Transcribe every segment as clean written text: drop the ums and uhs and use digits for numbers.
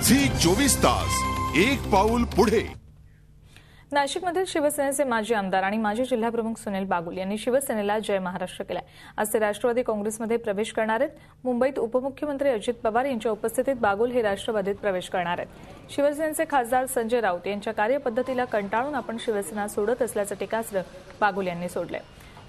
Zee 24 तास एक पाऊल पुढे। नाशिकमधील शिवसेनेचे माजी आमदार आणि माजी जिल्हाप्रमुख सुनील बागुल यांनी शिवसेनेला जय महाराष्ट्र केलाय। आज ते राष्ट्रवादी काँग्रेसमध्ये प्रवेश करणार आहेत। मुंबईत उपमुख्यमंत्री अजित पवार यांच्या उपस्थितीत बागुल हे राष्ट्रवादीत प्रवेश करणार आहेत। शिवसेनेचे खासदार संजय राऊत यांच्या कार्यपद्धतीला कंटाळून आपण शिवसेना सोडत असल्याचं टीकास्त्र बागुल यांनी सोडलंय।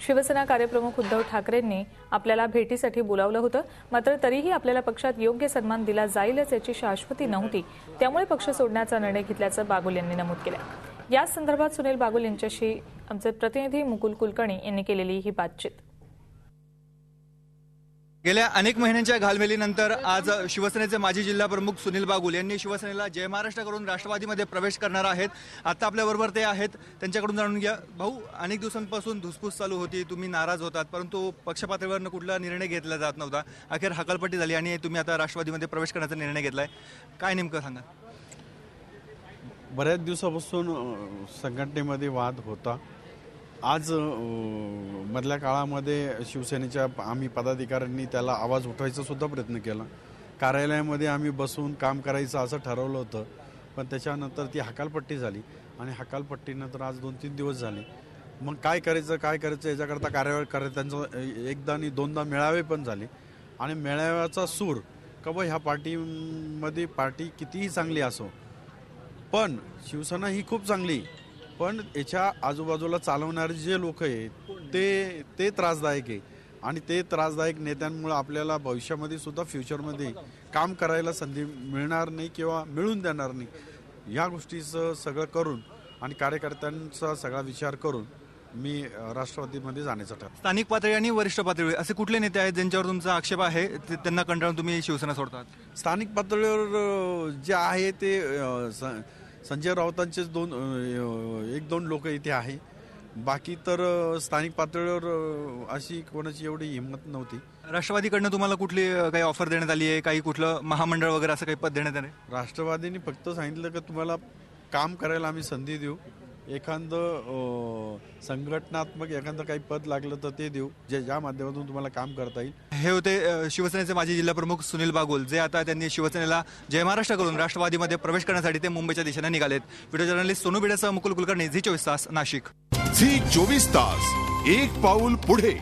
शिवसेना कार्यप्रमुख उद्धव ठाकरेंनी आपल्याला भेटीसाठी बोलावलं होतं, मात्र तरीही आपल्याला पक्षात योग्य सन्मान दिला जाईलच याची शाश्वती नव्हती, त्यामुळे पक्ष सोडण्याचा निर्णय घेतल्याचं बागुल यांनी नमूद केलं। या संदर्भात सुनील बागुल यांच्याशी आमचे प्रतिनिधी मुकुल कुलकर्णी यांनी केलेली ही बातचीत। गेल्या अनेक महिन्यांच्या घालमेलीनंतर आज शिवसेनेचे माजी जिल्हाप्रमुख सुनील बागुल यांनी शिवसेनेला जय महाराष्ट्र करून राष्ट्रवादीमध्ये प्रवेश करणार आहेत। आता आपल्याबरोबर ते आहेत, त्यांच्याकडून जाणून घ्या। भाऊ, अनेक दिवसांपासून धुसफूस चालू होती, तुम्ही नाराज होतात, परंतु पक्षपातळीवरनं कुठला निर्णय घेतला जात नव्हता। अखेर हकालपट्टी झाली आणि तुम्ही आता राष्ट्रवादीमध्ये प्रवेश करण्याचा निर्णय घेतलाय, काय नेमकं सांगा? बऱ्याच दिवसापासून संघटनेमध्ये वाद होता। आज मधल्या काळामध्ये शिवसेनेच्या आम्ही पदाधिकाऱ्यांनी त्याला आवाज उठवायचा सुद्धा प्रयत्न केला। कार्यालयामध्ये आम्ही बसून काम करायचं असं ठरवलं होतं, पण त्याच्यानंतर ती हकालपट्टी झाली आणि हकालपट्टीनंतर आज 2-3 दिवस झाले। मग काय करायचं याच्याकरता कार्यकर्त्यांचं एकदा आणि दोनदा मेळावे पण झाले आणि मेळाव्याचा सूर कवा ह्या पार्टीमध्ये पार्टी कितीही चांगली असो, पण शिवसेना ही खूप चांगली, पण याच्या आजूबाजूला चालवणारे जे लोक आहेत ते त्रासदायक आहे आणि ते त्रासदायक नेत्यांमुळे आपल्याला भविष्यामध्ये सुद्धा फ्युचरमध्ये काम करायला संधी मिळणार नाही किंवा मिळून देणार नाही। या गोष्टीचं सगळं करून आणि कार्यकर्त्यांचा सगळा विचार करून मी राष्ट्रवादीमध्ये जाण्याचं ठरवलं। स्थानिक पातळी आणि वरिष्ठ पातळी असे कुठले नेते आहेत ज्यांच्यावर तुमचा आक्षेप आहे, त्यांना कंटाळून तुम्ही शिवसेना सोडतात? स्थानिक पातळीवर जे आहे ते संजय राऊतांचे 1-2 लोक इथे आहे, बाकी तर स्थानिक पातळीवर अशी कोणाची एवढी हिंमत नव्हती। राष्ट्रवादीकडनं तुम्हाला कुठली काही ऑफर देण्यात आली आहे, काही कुठलं महामंडळ वगैरे असं काही पद देण्यात आलं? राष्ट्रवादीने फक्त सांगितलं की तुम्हाला काम करायला आम्ही संधी देऊ, एखादं संघटनात्मक एखादं काही पद लागलं तर ते देऊ, ज्या माध्यमातून तुम्हाला काम करता येईल। हे होते शिवसेनेचे माजी जिल्हाप्रमुख सुनील बागुल, जे आता त्यांनी शिवसेनेला जय महाराष्ट्र करून राष्ट्रवादीमध्ये प्रवेश करण्यासाठी ते मुंबईच्या दिशेने निघालेत। व्हिडिओ जर्नलिस्ट सोनू बिडेसह मुकुल कुलकर्णी, झी 24 तास, नाशिक। झी 24 तास एक पाऊल पुढे।